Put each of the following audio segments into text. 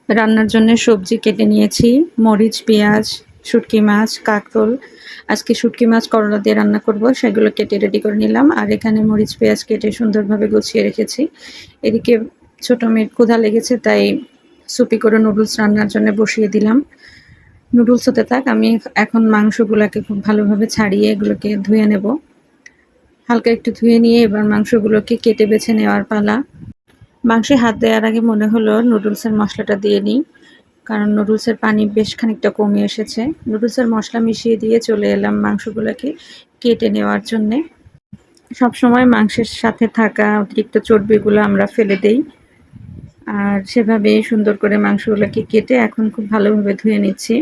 রান্নার জন্য সবজি কেটে নিয়েছি। মরিচ, পেঁয়াজ, শুটকি মাছ, কাঁকরোল। আজকে শুটকি মাছ করলা দিয়ে রান্না করব, সেগুলো কেটে রেডি করে নিলাম। আর এখানে মরিচ, পেঁয়াজ কেটে সুন্দরভাবে গুছিয়ে রেখেছি। এদিকে ছোট মেয়ের ক্ষুধা লেগেছে, তাই সুপি করে নুডলস রান্নার জন্য বসিয়ে দিলাম। নুডলস হতে থাক, আমি এখন মাংসগুলোকে খুব ভালোভাবে ছাড়িয়ে এগুলোকে ধুয়ে নেব। হালকা একটু ধুয়ে নিয়ে এবার মাংসগুলোকে কেটে বেছে নেওয়ার পালা। মাংসে হাত দেওয়ার আগে মনে হলো নুডলসের মশলাটা দিয়ে নিই, কারণ নুডলসের পানি বেশ খানিকটা কমে এসেছে। নুডলসের মশলা মিশিয়ে দিয়ে চলে এলাম মাংসগুলোকে কেটে নেওয়ার জন্যে। সবসময় মাংসের সাথে থাকা অতিরিক্ত চর্বিগুলো আমরা ফেলে দেই, আর সেভাবে সুন্দর করে মাংসগুলোকে কেটে এখন খুব ভালোভাবে ধুয়ে নিচ্ছি।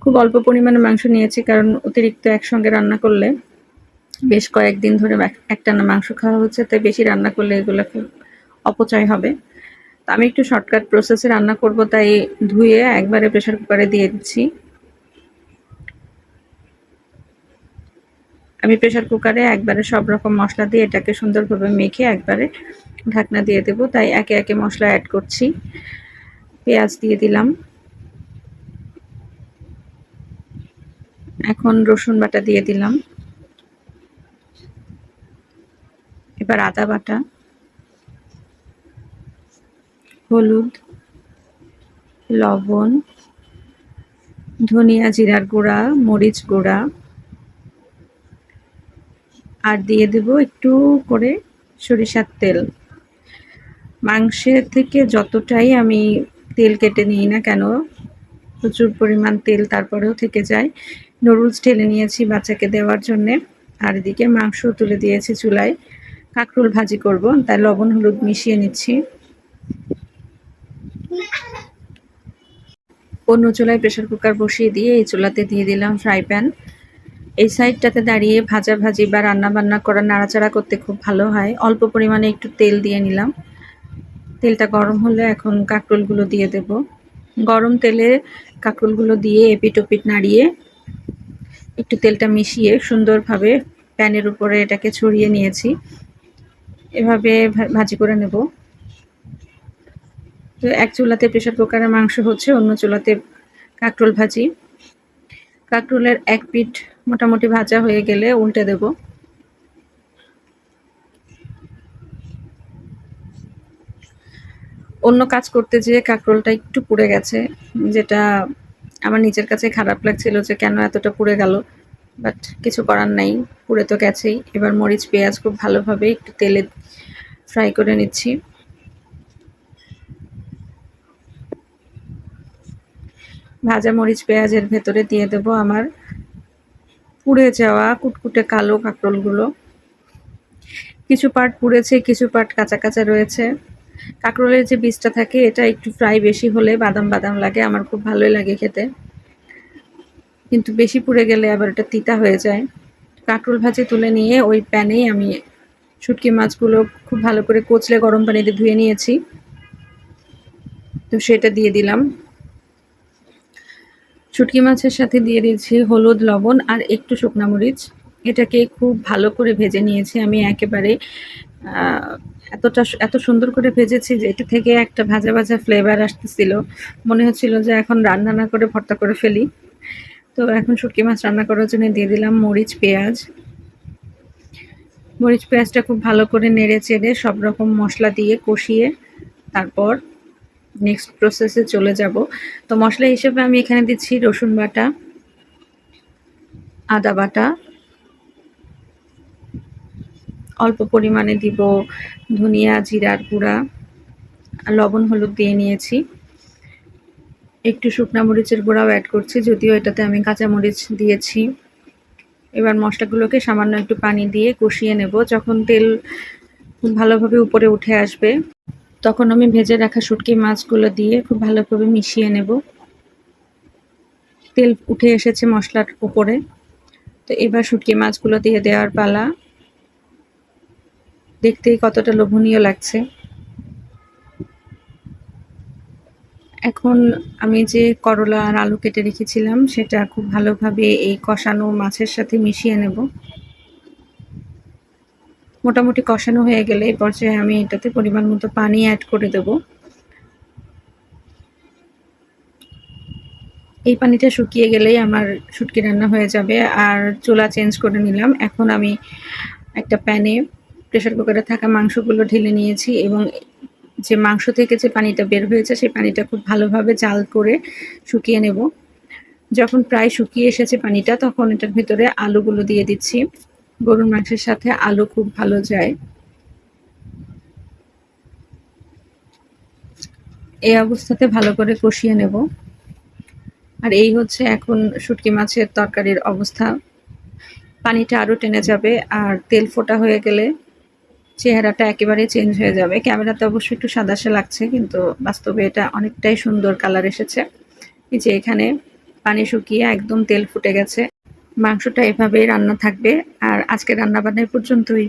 খুব অল্প পরিমাণে মাংস নিয়েছি, কারণ অতিরিক্ত একসঙ্গে রান্না করলে বেশ কয়েকদিন ধরে একটানা মাংস খাওয়া হচ্ছে, তাই বেশি রান্না করলে এগুলো খুব অপচয় হবে। তো আমি একটু শর্টকাট প্রসেসে রান্না করব, তাই ধুয়ে একবারে প্রেসার কুকারে দিয়ে দিচ্ছি। আমি প্রেসার কুকারে একবারে সব রকম মশলা দিয়ে এটাকে সুন্দরভাবে মেখে একবারে ঢাকনা দিয়ে দেব। তাই একে একে মশলা অ্যাড করছি। পেঁয়াজ দিয়ে দিলাম, এখন রসুন বাটা দিয়ে দিলাম, এবার আদা বাটা, হলুদ, লবণ, ধনিয়া জিরার গুঁড়া, মরিচ গুঁড়া, আর দিয়ে দেব একটু করে সরিষার তেল। মাংসের থেকে যতটাই আমি তেল কেটে নিই না কেন, প্রচুর পরিমাণ তেল তারপরেও থেকে যায়। নুডলস ঢেলে নিয়েছি বাচ্চাকে দেওয়ার জন্যে, আর এদিকে মাংস তুলে দিয়েছি চুলায়। কাঁকরোল ভাজি করব, তাই লবণ হলুদ মিশিয়ে নিচ্ছি। অন্য চুলায় প্রেসার কুকার বসিয়ে দিয়ে এই চুলাতে দিয়ে দিলাম ফ্রাই প্যান। এই সাইডটাতে দাঁড়িয়ে ভাজাভাজি বা রান্নাবান্না করা নাড়াচাড়া করতে খুব ভালো হয়। অল্প পরিমাণে একটু তেল দিয়ে নিলাম। তেলটা গরম হলে এখন কাঁকরোলগুলো দিয়ে দেব। গরম তেলে কাঁকরোলগুলো দিয়ে এপিট ওপিট নাড়িয়ে একটু তেলটা মিশিয়ে সুন্দরভাবে প্যানের উপরে এটাকে ছড়িয়ে নিয়েছি। এভাবে ভাজি করে নেব। তো এক চুলাতে প্রেসার কুকারে মাংস হচ্ছে, অন্য চুলাতে কাঁকরোল ভাজি। কাঁকরোলের এক পিঠ মোটামুটি ভাজা হয়ে গেলে উল্টে দেব। অন্য কাজ করতে যেয়ে কাঁকরোলটা একটু পুড়ে গেছে, যেটা আমার নিজের কাছে খারাপ লাগছিল যে কেন এতটা পুড়ে গেল, বাট কিছু করার নাই, পুড়ে তো গেছেই। এবার মরিচ পেঁয়াজ খুব ভালোভাবে একটু তেলে ফ্রাই করে নিচ্ছি। ভাজা মরিচ পেঁয়াজের ভেতরে দিয়ে দেব আমার পুড়ে যাওয়া কুটকুটে কালো কাঁকরোলগুলো। কিছু পার্ট পুড়েছে, কিছু পার্ট কাঁচা কাঁচা রয়েছে। কাঁকরোলের যে বীজটা থাকে এটা একটু ফ্রাই বেশি হলে বাদাম বাদাম লাগে, আমার খুব ভালোই লাগে খেতে, কিন্তু বেশি পুড়ে গেলে আবার এটা তিতা হয়ে যায়। কাঁকরোল ভাজি তুলে নিয়ে ওই প্যানেই আমি শুটকি মাছগুলো খুব ভালো করে কচলে গরম পানিতে ধুয়ে নিয়েছি, তো সেটা দিয়ে দিলাম। শুটকি মাছের সাথে দিয়ে দিয়েছি হলুদ, লবণ আর একটু শুকনা মরিচ। এটাকে খুব ভালো করে ভেজে নিয়েছি আমি একেবারে। এত সুন্দর করে ভেজেছি যে এটা থেকে একটা ভাজা ভাজা ফ্লেভার আসতেছিল। মনে হচ্ছিল যে এখন রান্না না করে ভর্তা করে ফেলি। তো এখন শুটকি মাছ রান্না করার জন্য দিয়ে দিলাম মরিচ পেঁয়াজ। মরিচ পেঁয়াজটা খুব ভালো করে নেড়ে চেড়ে সব রকম মশলা দিয়ে কষিয়ে তারপর নেক্সট প্রসেসে চলে যাব। তো মশলা হিসেবে আমি এখানে দিচ্ছি রসুন বাটা, আদা বাটা, অল্প পরিমাণে দিব ধনিয়া জিরার গুঁড়া, লবণ হলুদ দিয়ে নিয়েছি। একটু শুকনা মরিচের গুঁড়াও অ্যাড করছি, যদিও এটাতে আমি কাঁচা মরিচ দিয়েছি। এবার মশলাগুলোকে সামান্য একটু পানি দিয়ে কষিয়ে নেব। যখন তেল খুব ভালোভাবে উপরে উঠে আসবে, তখন আমি ভেজে রাখা শুটকি মাছগুলো দিয়ে খুব ভালোভাবে মিশিয়ে নেব। তেল উঠে এসেছে মশলার উপরে, তো এবার শুটকি মাছগুলো দিয়ে দেওয়ার পালা। দেখতেই কতটা লোভনীয় লাগছে। এখন আমি যে করলা আর আলু কেটে রেখেছিলাম সেটা খুব ভালোভাবে এই কষানো মাছের সাথে মিশিয়ে নেব। মোটামুটি কষানো হয়ে গেলে এই পর্যায়ে আমি এটাতে পরিমাণ মতো পানি অ্যাড করে দেব। এই পানিটা শুকিয়ে গেলেই আমার শুটকি রান্না হয়ে যাবে। আর চুলা চেঞ্জ করে নিলাম। এখন আমি একটা প্যানে প্রেসার কুকারে থাকা মাংসগুলো ঢেলে নিয়েছি এবং যে মাংস থেকে যে পানিটা বের হয়েছে সেই পানিটা খুব ভালোভাবে জাল করে শুকিয়ে নেব। যখন প্রায় শুকিয়ে এসেছে পানিটা তখন এটার ভিতরে আলুগুলো দিয়ে দিচ্ছি। গরুর মাংসের সাথে আলু খুব ভালো যায়। এই অবস্থাতে ভালো করে কষিয়ে নেব। আর এই হচ্ছে এখন শুটকি মাছের তরকারির অবস্থা। পানিটা আরও টেনে যাবে আর তেল ফোটা হয়ে গেলে চেহারাটা একেবারেই চেঞ্জ হয়ে যাবে। ক্যামেরাতে অবশ্য একটু সাদাসে লাগছে কিন্তু বাস্তবে এটা অনেকটাই সুন্দর কালার এসেছে। এই যে এখানে পানি শুকিয়ে একদম তেল ফুটে গেছে। মাংসটা এভাবেই রান্না থাকবে। আর আজকের রান্নাবান্না এ পর্যন্তই।